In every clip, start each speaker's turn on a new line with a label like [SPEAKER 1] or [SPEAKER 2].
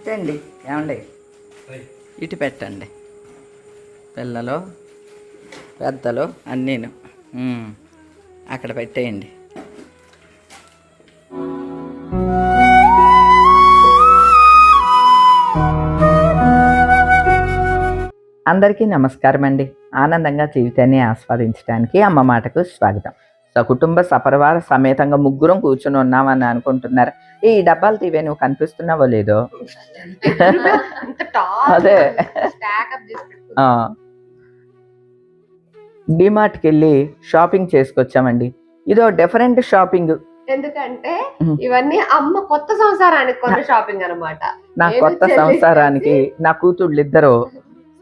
[SPEAKER 1] ఇటండి ఏమండి ఇటు పెట్టండి పిల్లలు పెద్దలు అన్నీను అక్కడ పెట్టేయండి. అందరికీ నమస్కారం అండి. ఆనందంగా జీవితాన్ని ఆస్వాదించడానికి అమ్మ మాటకు స్వాగతం. సకుటుంబ సపరివార సమేతంగా ముగ్గురం కూర్చొని ఉన్నామని అనుకుంటున్నారు. ఈ డబ్బాలు తీవే నువ్వు కనిపిస్తున్నావో లేదో. అదే డిమార్ట్కి వెళ్ళి షాపింగ్ చేసుకొచ్చామండి. ఇదో డిఫరెంట్ షాపింగ్.
[SPEAKER 2] ఎందుకంటే ఇవన్నీ అమ్మ కొత్త సంవత్సరానికి కొన్న షాపింగ్ అనమాట.
[SPEAKER 1] నా కొత్త సంవత్సరానికి నా కూతుళ్ళు ఇద్దరు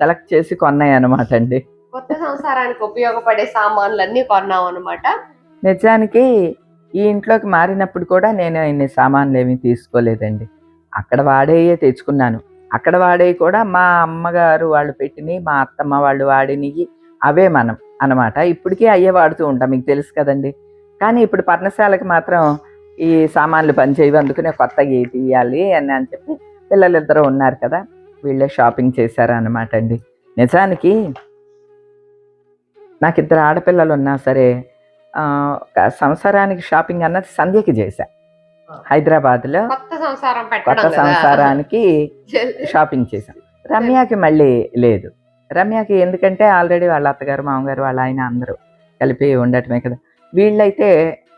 [SPEAKER 1] సెలెక్ట్ చేసి కొన్నాయి అనమాట అండి.
[SPEAKER 2] కొత్త సంవత్సరానికి ఉపయోగపడే సామాన్లు అన్ని కొన్నాం అనమాట.
[SPEAKER 1] నిజానికి ఈ ఇంట్లోకి మారినప్పుడు కూడా నేను ఇన్ని సామాన్లు ఏమీ తీసుకోలేదండి. అక్కడ వాడేయే తెచ్చుకున్నాను. అక్కడ వాడేవి కూడా మా అమ్మగారు వాళ్ళు పెట్టినవి, మా అత్తమ్మ వాళ్ళు వాడినవి అవే మనం అనమాట. ఇప్పటికీ అయ్యే వాడుతూ ఉంటాం, మీకు తెలుసు కదండి. కానీ ఇప్పుడు పర్ణశాలకి మాత్రం ఈ సామాన్లు పనిచేయవి, అందుకనే కొత్తగా తీయాలి అని చెప్పి పిల్లలిద్దరూ ఉన్నారు కదా, వీళ్ళే షాపింగ్ చేశారు అనమాట అండి. నిజానికి నాకు ఇద్దరు ఆడపిల్లలు ఉన్నా సరే సంవత్సరానికి షాపింగ్ అన్నది సంధ్యకి చేశా. హైదరాబాద్లో కొత్త సంవత్సరానికి షాపింగ్ చేశాం. రమ్యకి మళ్ళీ లేదు. రమ్యకి ఎందుకంటే ఆల్రెడీ వాళ్ళ అత్తగారు మామగారు వాళ్ళ ఆయన అందరూ కలిపి ఉండటమే కదా. వీళ్ళైతే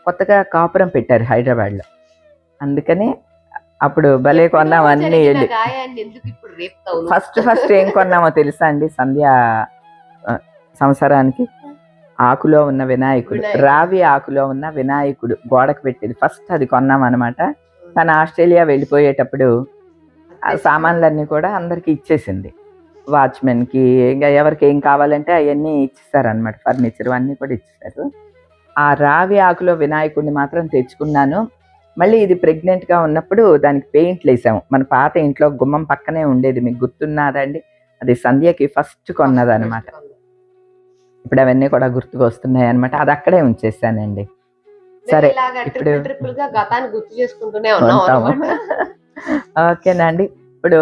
[SPEAKER 1] కొత్తగా కాపురం పెట్టారు హైదరాబాద్లో, అందుకని అప్పుడు భలే కొన్నాం అన్నీ వెళ్ళి. ఫస్ట్ ఏం కొన్నామో తెలుసా అండి? సంధ్య సంవత్సరానికి ఆకులో ఉన్న వినాయకుడు, రావి ఆకులో ఉన్న వినాయకుడు గోడకు పెట్టేది ఫస్ట్ అది కొన్నాం అనమాట. తను ఆస్ట్రేలియా వెళ్ళిపోయేటప్పుడు ఆ సామాన్లన్నీ కూడా అందరికి ఇచ్చేసింది. వాచ్మెన్కి ఇంకా ఎవరికి ఏం కావాలంటే అవన్నీ ఇచ్చేసారనమాట. ఫర్నిచర్ అన్నీ కూడా ఇచ్చేసారు. ఆ రావి ఆకులో వినాయకుడిని మాత్రం తెచ్చుకున్నాను. మళ్ళీ ఇది ప్రెగ్నెంట్గా ఉన్నప్పుడు దానికి పెయింట్లు వేసాము. మన పాత ఇంట్లో గుమ్మం పక్కనే ఉండేది, మీకు గుర్తున్నదండి? అది సంధ్యకి ఫస్ట్ కొన్నది అనమాట. ఇప్పుడు అవన్నీ కూడా గుర్తుకు వస్తున్నాయి అనమాట. అది అక్కడే ఉంచేసానండి. సరే, ఇప్పుడు ఓకేనా అండి. ఇప్పుడు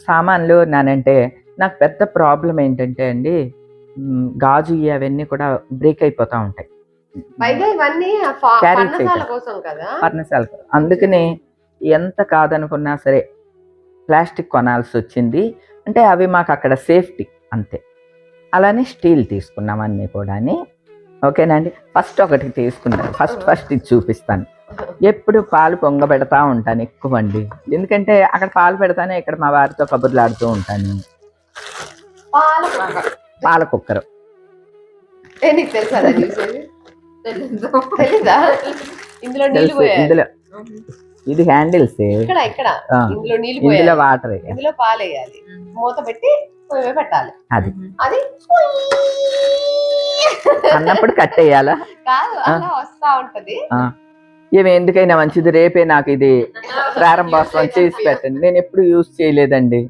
[SPEAKER 1] సామాన్లు నానంటే నాకు పెద్ద ప్రాబ్లం ఏంటంటే అండి, గాజు అవన్నీ కూడా బ్రేక్ అయిపోతూ ఉంటాయి. పర్ణశాల అందుకని ఎంత కాదనుకున్నా సరే ప్లాస్టిక్ కొనాల్సి వచ్చింది. అంటే అవి మాకు అక్కడ సేఫ్టీ అంతే. అలానే స్టీల్ తీసుకున్నాం అన్నీ కూడా. ఓకేనండి. ఫస్ట్ ఒకటి తీసుకున్నాను. ఫస్ట్ ఇది చూపిస్తాను. ఎప్పుడు పాలు పొంగబెడతా ఉంటాను ఎక్కువ అండి, ఎందుకంటే అక్కడ పాలు పెడతానే ఇక్కడ మా వారితో కబుర్లు ఆడుతూ ఉంటాను. పాల కుక్కరు ఇందులో ఇది హ్యాండిల్స్, ఇందులో వాటర్,
[SPEAKER 2] ఇందులో పాలు వేయాలి, మూత పెట్టి పెట్టాలి.
[SPEAKER 1] అది అన్నప్పుడు కట్టేయాలా?
[SPEAKER 2] వస్తా ఉంటది.
[SPEAKER 1] ఏమి ఎందుకైనా మంచిది, రేపే నాకు ఇది ప్రారంభోత్సవం చేసి పెట్టండి. నేను ఎప్పుడు యూజ్ చేయలేదండి.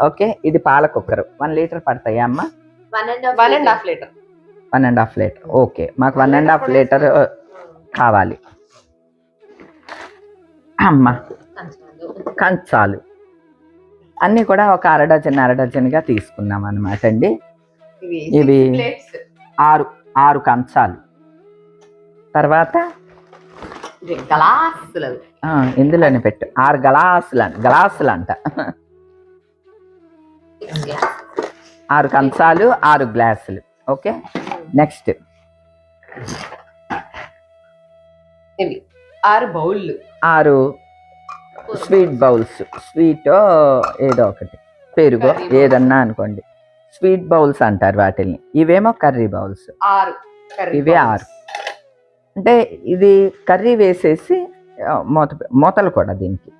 [SPEAKER 1] ఓకే, ఇది పాల కుక్కరు. 1 లీటర్ పడతాయా అమ్మ?
[SPEAKER 2] 1.5 లీటర్.
[SPEAKER 1] 1.5 లీటర్. ఓకే, మాకు 1.5 లీటర్ కావాలి. అమ్మ కంచాలు అన్నీ కూడా ఒక అర డజన్గా తీసుకున్నాం అనమాట అండి. ఇవి 6 కంచాలు. తర్వాత ఇందులోనే పెట్టు 6 గ్లాసులు అంట. 6 కంచాలు, 6 గ్లాసులు. Okay, next
[SPEAKER 2] 6 బౌళ్ళు,
[SPEAKER 1] 6 sweet bowls. Sweet ఏదో ఒకటి, పెరుగో ఏదన్నా అనుకోండి. స్వీట్ బౌల్స్ అంటారు వాటిని. ఇవేమో కర్రీ బౌల్స్. ఇవే 6. అంటే ఇది కర్రీ వేసేసి మూతలు కూడా దీనికి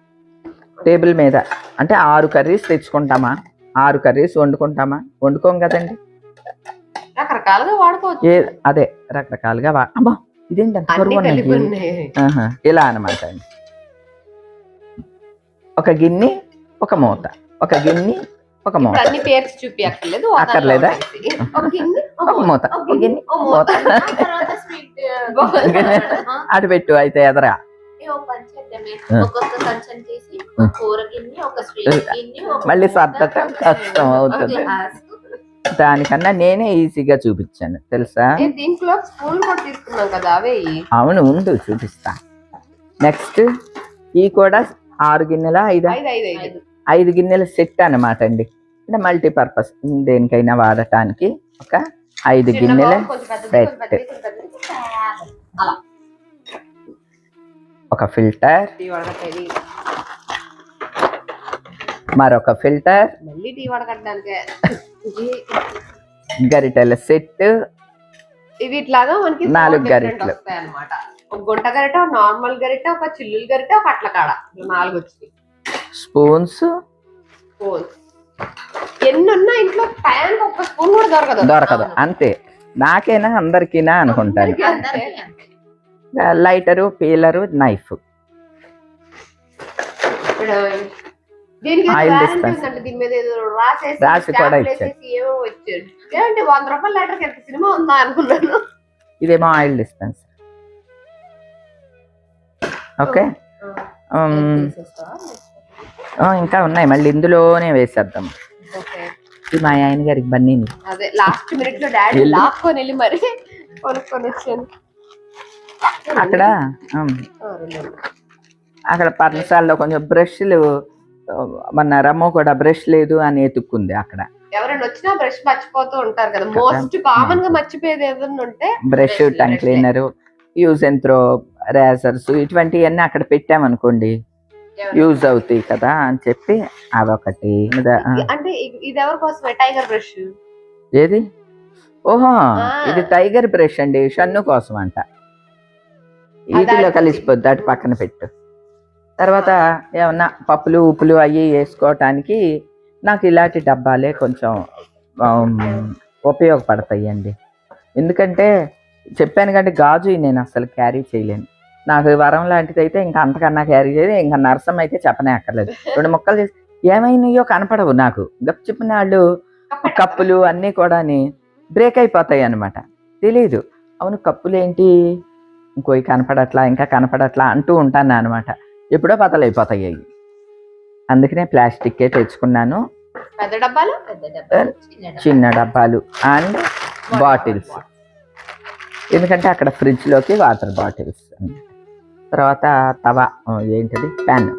[SPEAKER 1] టేబుల్ మీద. అంటే 6 కర్రీస్ తెచ్చుకుంటామా? 6 కర్రీస్ వండుకోం కదండి.
[SPEAKER 2] రకరకాలుగా వాడుకోవచ్చు.
[SPEAKER 1] అదే రకరకాలుగా అమ్మా ఇదేంటి ఇలా అనమాట అండి. ఒక గిన్నె, ఒక మూత, ఒక గిన్నె, ఒక మూత. అక్కర్లేదా? ఒక మూత, ఒక గిన్నె, మూత. అటు పెట్టు అయితే ఎదరా.
[SPEAKER 3] ఏ ఓ పని చేద్దామే,
[SPEAKER 1] ఆ.
[SPEAKER 3] ఒక్కొక్క కంచం తీసి
[SPEAKER 1] ఆ.
[SPEAKER 3] కూర గిన్నె, ఒక స్వీట్ గిన్నె, ఒక
[SPEAKER 1] మళ్ళీ
[SPEAKER 3] ముద్ద,
[SPEAKER 1] సర్దటం కష్టం
[SPEAKER 3] ఒక
[SPEAKER 1] అవుతుంది.
[SPEAKER 3] గ్లాసు.
[SPEAKER 1] దానికన్నా నేనే ఈజీగా చూపించాను తెలుసా.
[SPEAKER 2] దీంట్లో స్పూన్ కూడా తీసుకున్నాం కదా అవే ఇయ్యి.
[SPEAKER 1] అవును ఉండు చూపిస్తా. నెక్స్ట్ ఈ కూడా 6 గిన్నెల 5
[SPEAKER 2] ఐదు ఐదు ఐదు
[SPEAKER 1] 5 గిన్నెల సెట్ అన్నమాట అండి. అంటే మల్టీపర్పస్ దేనికైనా వాడటానికి ఒక 5
[SPEAKER 2] చిన్న
[SPEAKER 1] గిన్నెల
[SPEAKER 2] బౌల్, కొంచెం పెద్దది,
[SPEAKER 1] సెట్.
[SPEAKER 2] కొంచెం పెద్దది, కొంచెం పెద్దది.
[SPEAKER 3] అలా
[SPEAKER 1] ఒక ఫిల్టర్,
[SPEAKER 2] టీ వడగట్టేది,
[SPEAKER 1] మరొక ఫిల్టర్,
[SPEAKER 2] మళ్ళీ టీ వడగట్టడానికే.
[SPEAKER 1] గరిటెల సెట్,
[SPEAKER 2] ఇవి ఇట్లాగా మనకి
[SPEAKER 1] 4 గరిటెలు.
[SPEAKER 2] వస్తాయి అనమాట. ఒక గుంట గరిట, ఒక నార్మల్ గరిట, ఒక చిల్లులు గరిట, ఒక అట్ల కాడ, ఇట్లా 4 వచ్చినాయి.
[SPEAKER 1] స్పూన్స్
[SPEAKER 2] స్పూన్స్ ఎన్ని ఉన్నా ఇంట్లో టైంకి ఒక్క స్పూన్ కూడా
[SPEAKER 1] దొరకదు. అంతే, నాకేనా అందరికీనా అనుకుంటాను.
[SPEAKER 3] అందరికీ అంతే.
[SPEAKER 1] Lighter, peeler, knife.
[SPEAKER 2] దీనికి
[SPEAKER 1] ఆయిల్
[SPEAKER 2] వారంటీ
[SPEAKER 1] డిస్పెన్స్.
[SPEAKER 2] ఉందంటే దీని మీద ఏదో
[SPEAKER 1] రాసి
[SPEAKER 2] రాసేసి
[SPEAKER 1] కూడా
[SPEAKER 2] స్టాంపులు
[SPEAKER 1] ఇచ్చారు.
[SPEAKER 2] వేసేసి ఏమో వచ్చాడు. ఏంటి 100 రూపాయల లీటర్కి ఎంత సినిమా ఉందా అనుకున్నాను.
[SPEAKER 1] ఇదేమో ఆయిల్ డిస్పెన్స్. ఓకే.
[SPEAKER 3] తీసేస్తావా?
[SPEAKER 1] ఇంకా ఉన్నాయి, మళ్ళీ ఇందులోనే వేసేద్దాం.
[SPEAKER 2] ఓకే.
[SPEAKER 1] ఇది మా ఆయన గారికి బన్నీని.
[SPEAKER 2] అదే లాస్ట్ మినిట్ లో డాడీ
[SPEAKER 1] వెళ్ళి.
[SPEAKER 2] లాక్కొని వెళ్ళి మరి కొనుక్కొని వచ్చాను.
[SPEAKER 1] అక్కడ అక్కడ పర్ణశాలలో కొంచెం బ్రష్లు, మన రమ్మ కూడా బ్రష్ లేదు అని ఎత్తుక్కుంది అక్కడ.
[SPEAKER 2] ఎవరైనా వచ్చినా బ్రష్ మర్చిపోతూ ఉంటారు కదా. మోస్ట్ కామన్ గా మర్చిపోయేది ఏదైనా ఉంటే
[SPEAKER 1] brush, tongue cleaner, use and throw, razor's, ఇటువంటివన్నీ అక్కడ పెట్టామనుకోండి యూజ్ అవుతాయి కదా అని చెప్పి అవొకటి.
[SPEAKER 2] అంటే ఇది ఎవరి కోసమే టైగర్ బ్రష్?
[SPEAKER 1] ఏది? ఓహో, ఇది టైగర్ బ్రష్ అండి, షన్ను కోసం అంట. వీటిలో కలిసిపోద్ది, అటు పక్కన పెట్టు. తర్వాత ఏమన్నా పప్పులు ఉప్పులు అవి వేసుకోవటానికి నాకు ఇలాంటి డబ్బాలే కొంచెం ఉపయోగపడతాయి అండి. ఎందుకంటే చెప్పాను కంటే గాజు నేను అసలు క్యారీ చేయలేను. నాకు వరం లాంటిది అయితే ఇంకా అంతకన్నా క్యారీ చేయదు. ఇంకా నరసం అయితే చెప్పనే అక్కర్లేదు. 2 ముక్కలు చేసి ఏమైనాయో కనపడవు నాకు. గప్ చెప్పిన వాళ్ళు కప్పులు అన్నీ కూడా బ్రేక్ అయిపోతాయి అనమాట. తెలీదు. అవును కప్పులు ఏంటి ఇంకోవి కనపడట్లా, ఇంకా కనపడట్లా అంటూ ఉంటాను అనమాట. ఎప్పుడో బతలైపోతాయి అవి. అందుకనే ప్లాస్టిక్కే తెచ్చుకున్నాను.
[SPEAKER 2] పెద్ద డబ్బాలు,
[SPEAKER 3] పెద్ద డబ్బాలు,
[SPEAKER 1] చిన్న డబ్బాలు అండ్ బాటిల్స్. ఎందుకంటే అక్కడ ఫ్రిడ్జ్లోకి వాటర్ బాటిల్స్. తర్వాత తవా, ఏంటిది, పెన్.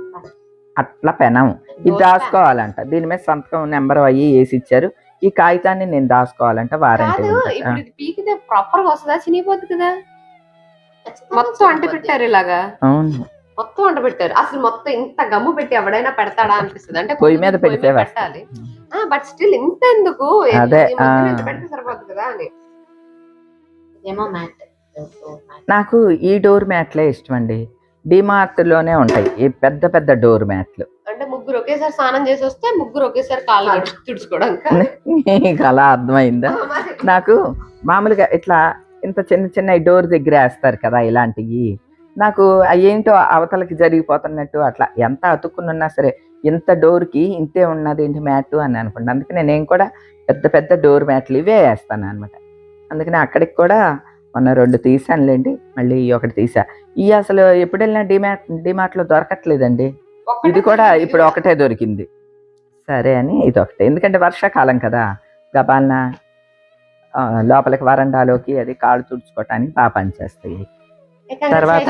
[SPEAKER 1] అట్లా పెనం ఇది దాచుకోవాలంట. దీని మీద సంతకం నెంబర్ అయ్యి వేసి ఇచ్చారు. ఈ కాగితాన్ని నేను దాచుకోవాలంట, వారంటీ.
[SPEAKER 2] ఇప్పుడు ఇది పీకితే ప్రాపర్ గా వస్తుందా? చినిగిపోద్ది కదా. మొత్తం అంటి పెట్టారు ఇలాగా.
[SPEAKER 1] అవును,
[SPEAKER 2] మొత్తం అంట పెట్టారు. అసలు మొత్తం ఇంత గమ్ము పెట్టి ఎవడైనా పెడతాడా అనిపిస్తుంది. అంటే
[SPEAKER 1] పొయ్యి మీద పెడితే
[SPEAKER 2] పెట్టాలి, బట్ స్టిల్ ఇంత ఎందుకు,
[SPEAKER 1] అదే,
[SPEAKER 2] పెడితే సరిపోతుంది కదా అని.
[SPEAKER 3] ఏమో మ్యాట్.
[SPEAKER 1] నాకు ఈ డోర్ మ్యాట్లే ఇష్టం అండి. డిమార్ట్ లోనే ఉంటాయి ఈ పెద్ద పెద్ద డోర్ మ్యాట్లు.
[SPEAKER 2] అంటే ముగ్గురు ఒకేసారి స్నానం చేసి వస్తే ముగ్గురు ఒకేసారి కాళ్ళు తుడుచుకోవడానికి.
[SPEAKER 1] నీకు అలా అర్థమైందా? నాకు మామూలుగా ఇట్లా ఇంత చిన్న చిన్న డోర్ దగ్గర వేస్తారు కదా ఇలాంటివి. నాకు ఏంటో అవతలకి జరిగిపోతున్నట్టు అట్లా ఎంత అతుక్కున్నా సరే ఇంత డోర్కి ఇంతే ఉన్నది ఏంటి మ్యాట్ అని అనుకుంటా. అందుకనే నేను కూడా పెద్ద పెద్ద డోర్ మ్యాట్లు ఇవే వేస్తాను అనమాట. అందుకని అక్కడికి కూడా మొన్న 2 తీసానులేండి, మళ్ళీ ఒకటి తీసా. ఇవి అసలు ఎప్పుడు వెళ్ళినా డిమార్ట్లో దొరకట్లేదండి. ఇది కూడా ఇప్పుడు ఒకటే దొరికింది. సరే అని ఇది ఒకటే, ఎందుకంటే వర్షాకాలం కదా, గబాలన లోపలికి వరండాలోకి అది కాళ్ళు తుడుచుకోవటానికి బాగా పనిచేస్తాయి. తర్వాత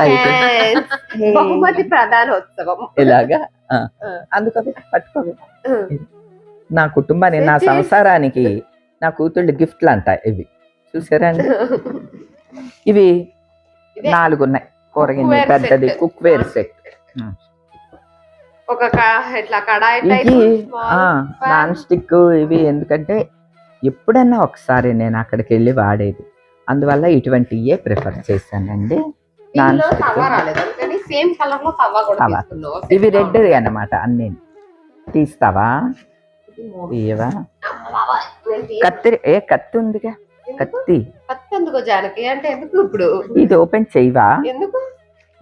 [SPEAKER 2] బహుమతి ప్రధానోత్సవం
[SPEAKER 1] ఇలాగా అందుకని పట్టుకోవి. నా కుటుంబాన్ని, నా సంసారానికి నా కూతుళ్ళు గిఫ్ట్లు అంట ఇవి. చూసారా అండి? ఇవి 4 ఉన్నాయి. కూరగిన్నె పెద్దది, కుక్వేర్ సెట్.
[SPEAKER 2] ఒక ఇట్లా కడాయి
[SPEAKER 1] ఇది నాన్ స్టిక్. ఇవి ఎందుకంటే ఎప్పుడన్నా ఒకసారి నేను అక్కడికి వెళ్ళి వాడేది, అందువల్ల ఇటువంటివే ప్రిఫర్ చేశానండి. నాన్ స్టిక్
[SPEAKER 2] సేమ్ కలర్ లో తవా కూడా
[SPEAKER 1] ఇవి రెడ్ అన్నమాట. అన్ని తీస్తావా? ఇవా కత్తి? కత్తి ఉందిగా, కత్తి.
[SPEAKER 2] కత్తి ఎందుకో జానకి? అంటే ఎందుకు ఇప్పుడు
[SPEAKER 1] ఇది ఓపెన్ చేయవా?
[SPEAKER 2] ఎందుకు?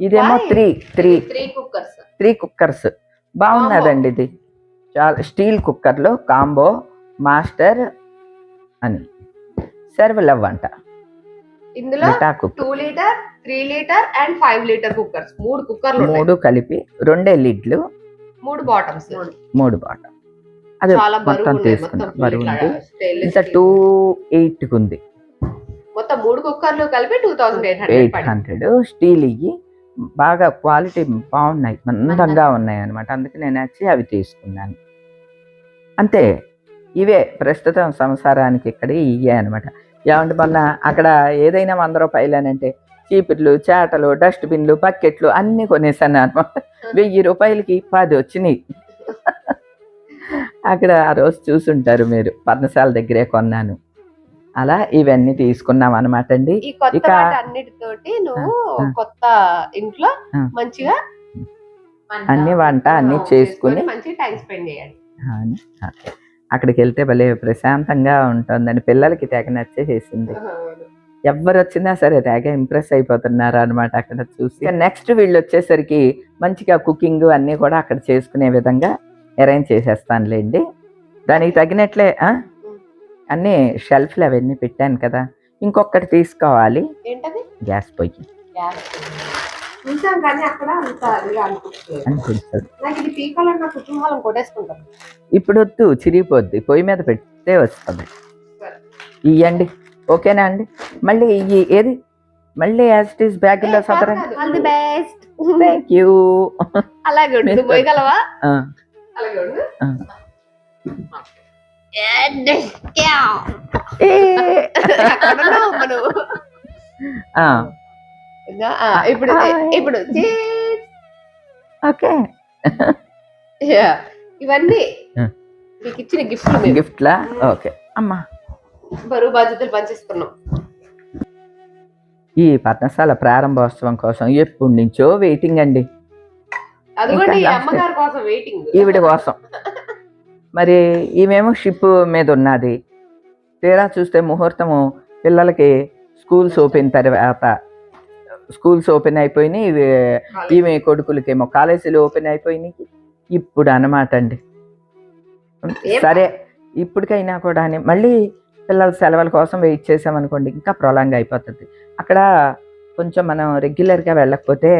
[SPEAKER 1] ఇదేమో 3 కుక్కర్స్. బాగున్నదండి ఇది. చాలా స్టీల్ కుక్కర్లో కాంబో మాస్టర్ అని సర్వ్ లవ్ అంట.
[SPEAKER 2] ఇందులో
[SPEAKER 1] Vita cook
[SPEAKER 2] 2 litre 3 litre and 5 litre cookers 3 కుక్కర్లు ఉన్నాయి
[SPEAKER 1] 3 కలిపి 2 లిడ్లు
[SPEAKER 2] 3 బాటమ్స్
[SPEAKER 1] 3 బాటం అది
[SPEAKER 2] చాలా బరువు
[SPEAKER 1] మొత్తం
[SPEAKER 2] ఉన్నాయి
[SPEAKER 1] తీసుకున్నాం
[SPEAKER 2] మొత్తం
[SPEAKER 1] బరువు
[SPEAKER 2] ఇట్లా
[SPEAKER 1] ఉంది
[SPEAKER 2] stainless
[SPEAKER 1] ఇంత
[SPEAKER 2] steel.
[SPEAKER 1] 280 ఉంది
[SPEAKER 2] మొత్తం 3 కుక్కర్లు కలిపి 2800 పడింది
[SPEAKER 1] 800 స్టీల్ ఇవి బాగా క్వాలిటీ బాగున్నాయి మందంగా ఉన్నాయి అనమాట అందుకే నేను వచ్చి అవి తీసుకున్నాను అంతే ఇవే ప్రస్తుతం సంసారానికి ఇక్కడ ఇవే అనమాట ఏమంటే మొన్న అక్కడ ఏదైనా 100 రూపాయలు అని అంటే చీపుర్లు చేటలు డస్ట్బిన్లు బకెట్లు అన్నీ కొనేసాను అనమాట 1000 రూపాయలకి 10 వచ్చినాయి అక్కడ ఆ రోజు చూసుంటారు మీరు పర్ణశాల దగ్గరే కొన్నాను అలా ఇవన్నీ తీసుకున్నాం అనమాట అండి
[SPEAKER 2] ఈ కొత్త
[SPEAKER 1] ఇక-
[SPEAKER 2] వాటి అన్నిటితోటి నువ్వు కొత్త ఇంట్లో మంచిగా
[SPEAKER 1] అన్ని వంట అన్ని చేసుకుని
[SPEAKER 2] మంచిగా టైం స్పెండ్ చేయాలి
[SPEAKER 1] అని ఓకే. అక్కడికి వెళ్తే భలే ప్రశాంతంగా ఉంటుందని పిల్లలకి తెగ నచ్చేసేసింది ఎవరు వచ్చినా సరే తెగ ఇంప్రెస్ అయిపోతున్నారు అనమాట అక్కడ చూసి నెక్స్ట్ వీళ్ళు వచ్చేసరికి మంచిగా కుకింగ్ అన్నీ కూడా అక్కడ చేసుకునే విధంగా అరేంజ్ చేసేస్తానులేండి దానికి తగినట్లే అన్నీ షెల్ఫ్లు అవన్నీ పెట్టాను కదా ఇంకొకటి తీసుకోవాలి
[SPEAKER 2] ఏంటది
[SPEAKER 1] గ్యాస్ పొయ్యి
[SPEAKER 2] చూసాం కానీ అక్కడ అంత ఇదిగా అనిపిస్తుంది
[SPEAKER 1] అనిపిస్తుంది
[SPEAKER 2] నాకు ఇది పీకాలన్న కుటుంబాలను కొట్టేసుకుంటాను
[SPEAKER 1] ఇప్పుడు వద్దు చిరిగిపోద్ది పొయ్యి మీద పెడితే వస్తుంది ఇవ్వండి ఓకేనా అండి మళ్ళీ ఇవి ఏది మళ్ళీ యాజ్ ఇట్ ఈస్ బ్యాగ్లో సదరండి
[SPEAKER 2] all the best
[SPEAKER 1] thank you
[SPEAKER 2] అలాగే ఉండు పోయగలవా అలాగే ఉండు ఎక్కడున్నావు మనం ఇప్పుడు ఇప్పుడు
[SPEAKER 1] ఓకే
[SPEAKER 2] ఇవన్నీ మీకు ఇచ్చిన గిఫ్ట్
[SPEAKER 1] గిఫ్ట్లా ఓకే అమ్మా
[SPEAKER 2] బరువు బాధ్యతలు పనిచేస్తున్నాం
[SPEAKER 1] ఈ పర్ణశాల ప్రారంభోత్సవం కోసం ఎప్పటి నుంచో వెయిటింగ్ అండి
[SPEAKER 2] అదిగోండి ఈ
[SPEAKER 1] ఇంకా
[SPEAKER 2] అమ్మగారి కోసం వెయిటింగ్
[SPEAKER 1] ఈవిడ కోసం మరి ఈమెమో షిప్ మీద ఉన్నది తీరా చూస్తే ముహూర్తము పిల్లలకి స్కూల్స్ ఓపెన్ తర్వాత స్కూల్స్ ఓపెన్ అయిపోయినాయి ఈమె కొడుకులకేమో కాలేజీలు ఓపెన్ అయిపోయినాయి ఇప్పుడు అన్నమాట అండి సరే ఇప్పటికైనా కూడా మళ్ళీ పిల్లల సెలవుల కోసం వెయిట్ చేసామనుకోండి ఇంకా ప్రొలాంగ్ అయిపోతుంది అక్కడ కొంచెం మనం రెగ్యులర్గా వెళ్ళకపోతే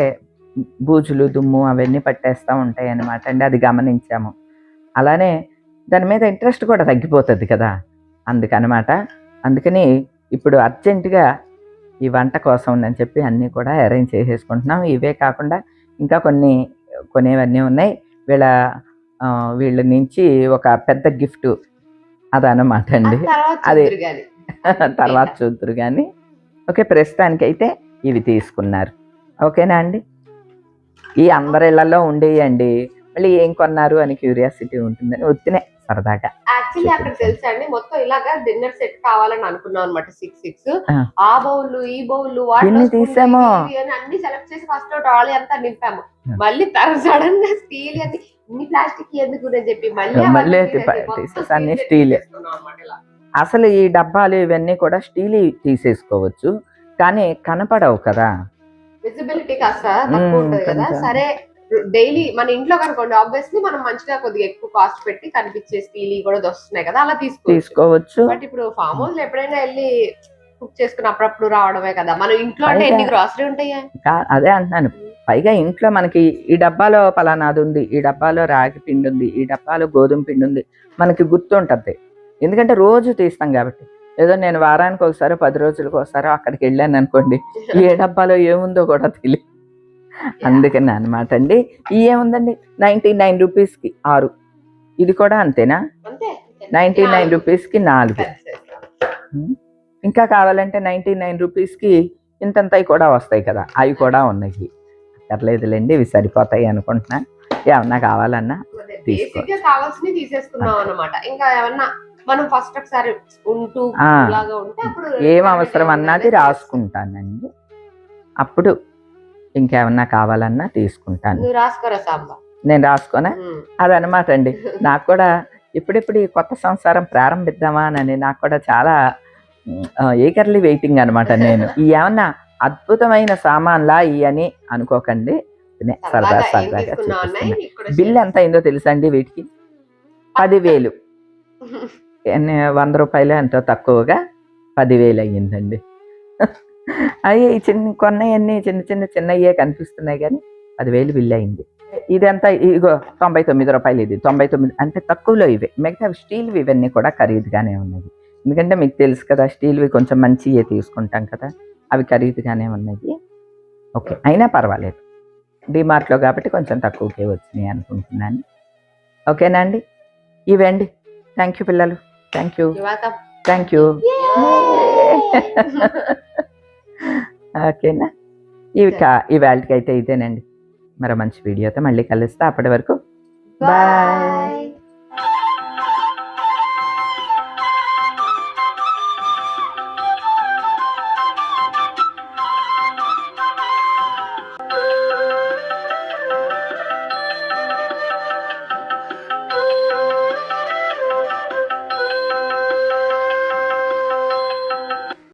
[SPEAKER 1] బూజులు దుమ్ము అవన్నీ పట్టేస్తూ ఉంటాయి అన్నమాట అండి అది గమనించాము అలానే దాని మీద ఇంట్రెస్ట్ కూడా తగ్గిపోతుంది కదా అందుకనమాట అందుకని ఇప్పుడు అర్జెంటుగా ఈ వంట కోసం అని చెప్పి అన్నీ కూడా అరేంజ్ చేసేసుకుంటున్నాం ఇవే కాకుండా ఇంకా కొనేవన్నీ ఉన్నాయి వీళ్ళ నుంచి ఒక పెద్ద గిఫ్ట్ అదనమాట అండి అది తర్వాత చూద్దరు కానీ ఓకే ప్రస్తుతానికి అయితే ఇవి తీసుకున్నారు ఓకేనా అండి ఈ అందరి ఇళ్లలో ఉండేయండి మళ్ళీ ఏం కొన్నారు అని క్యూరియాసిటీ ఉంటుందని వచ్చినాయి సరదాగా
[SPEAKER 2] యాక్చువల్లీ అక్కడ తెలుసా అండి మొత్తం ఇలాగా డిన్నర్ సెట్ కావాలని అనుకున్నాం అనమాట 6 ఆ బౌల్ ఈ బౌల్
[SPEAKER 1] ఎన్ని తీసామో
[SPEAKER 2] అన్ని సెలెక్ట్ చేసి ఫస్ట్ ట్రాలీ అంతా నింపాము మళ్ళీ సడన్ గా స్టీల్ అని ఇన్ని ప్లాస్టిక్ ఎందుకు అని చెప్పి
[SPEAKER 1] మళ్ళీ అన్ని స్టీల్ అసలు ఈ డబ్బాలు ఇవన్నీ కూడా స్టీల్ తీసేసుకోవచ్చు కానీ కనపడవు కదా
[SPEAKER 2] విజిబిలిటీ కాస్త తక్కువ ఉంటుంది కదా సరే డైలీ మన ఇంట్లో కనుకోండి ఆబ్వియస్లీ మనం మంచిగా కొద్దిగా ఎక్కువ కాస్ట్ పెట్టి కనిపించే స్టీల్ కూడా వస్తున్నాయి కదా అలా తీసుకోవచ్చు బట్ ఇప్పుడు ఫామ్ హౌస్ ఎప్పుడైనా వెళ్ళి కుక్ చేసుకుని అప్పుడప్పుడు రావడమే కదా మనం ఇంట్లో అంటే ఎన్ని గ్రాసరీ ఉంటాయా
[SPEAKER 1] అదే అంటున్నాను పైగా ఇంట్లో మనకి ఈ డబ్బాలో పలానాది ఉంది ఈ డబ్బాలో రాగి పిండి ఉంది ఈ డబ్బాలో గోధుమ పిండి ఉంది మనకి గుర్తుంటది ఎందుకంటే రోజు తీస్తాం కాబట్టి ఏదో నేను వారానికి ఒకసారి 10 రోజులకు ఒకసారి అక్కడికి వెళ్ళాను అనుకోండి ఏ డబ్బాలో ఏముందో కూడా తెలియదు అందుకని అనమాట అండి ఏముందండి 99 రూపీస్కి 6 ఇది కూడా అంతేనా 99 రూపీస్కి 4 ఇంకా కావాలంటే 99 రూపీస్కి ఇంతంతవి కూడా వస్తాయి కదా అవి కూడా ఉన్నాయి పర్లేదులేండి ఇవి సరిపోతాయి అనుకుంటున్నా ఏమన్నా కావాలన్నా
[SPEAKER 2] కావాల్సినవి తీసేసుకున్నాం అనమాట ఇంకా ఏమన్నా మనం ఫస్ట్ ఒకసారి ఉంటూ ఉంటే
[SPEAKER 1] ఏం అవసరం అన్నది రాసుకుంటానండి అప్పుడు ఇంకేమన్నా కావాలన్నా తీసుకుంటాను నేను రాసుకోనా అదనమాట అండి నాకు కూడా ఇప్పుడిప్పుడు ఈ కొత్త సంసారం ప్రారంభిద్దామా అని నాకు కూడా చాలా ఈగర్లీ వెయిటింగ్ అనమాట నేను ఏమన్నా అద్భుతమైన సామాన్లా అని అనుకోకండి సరదాగా బిల్ ఎంత అయిందో తెలుసా అండి వీటికి 10,000 100 రూపాయలు ఎంతో తక్కువగా 10,000 అయ్యిందండి అయ్యే ఈ కొన్నవన్నీ చిన్నయ్యే కనిపిస్తున్నాయి కానీ 10,000 బిల్ అయింది. ఇదంతా ఇగో 99 రూపాయలు, ఇది 99 అంటే తక్కువలో ఇవే. మిగతా స్టీల్వి ఇవన్నీ కూడా ఖరీదుగానే ఉన్నాయి. ఎందుకంటే మీకు తెలుసు కదా, స్టీల్వి కొంచెం మంచివే తీసుకుంటాం కదా, అవి ఖరీదుగానే ఉన్నాయి. ఓకే, అయినా పర్వాలేదు, డిమార్ట్లో కాబట్టి కొంచెం తక్కువకే వచ్చినాయి అనుకుంటున్నాను. ఓకేనా అండి, ఇవండి. థ్యాంక్ యూ పిల్లలు, థ్యాంక్ యూ. ఓకేనా, ఇవాళకైతే ఇదేనండి. మరో మంచి వీడియోతో మళ్ళీ కలుస్తా. అప్పటి వరకు బాయ్.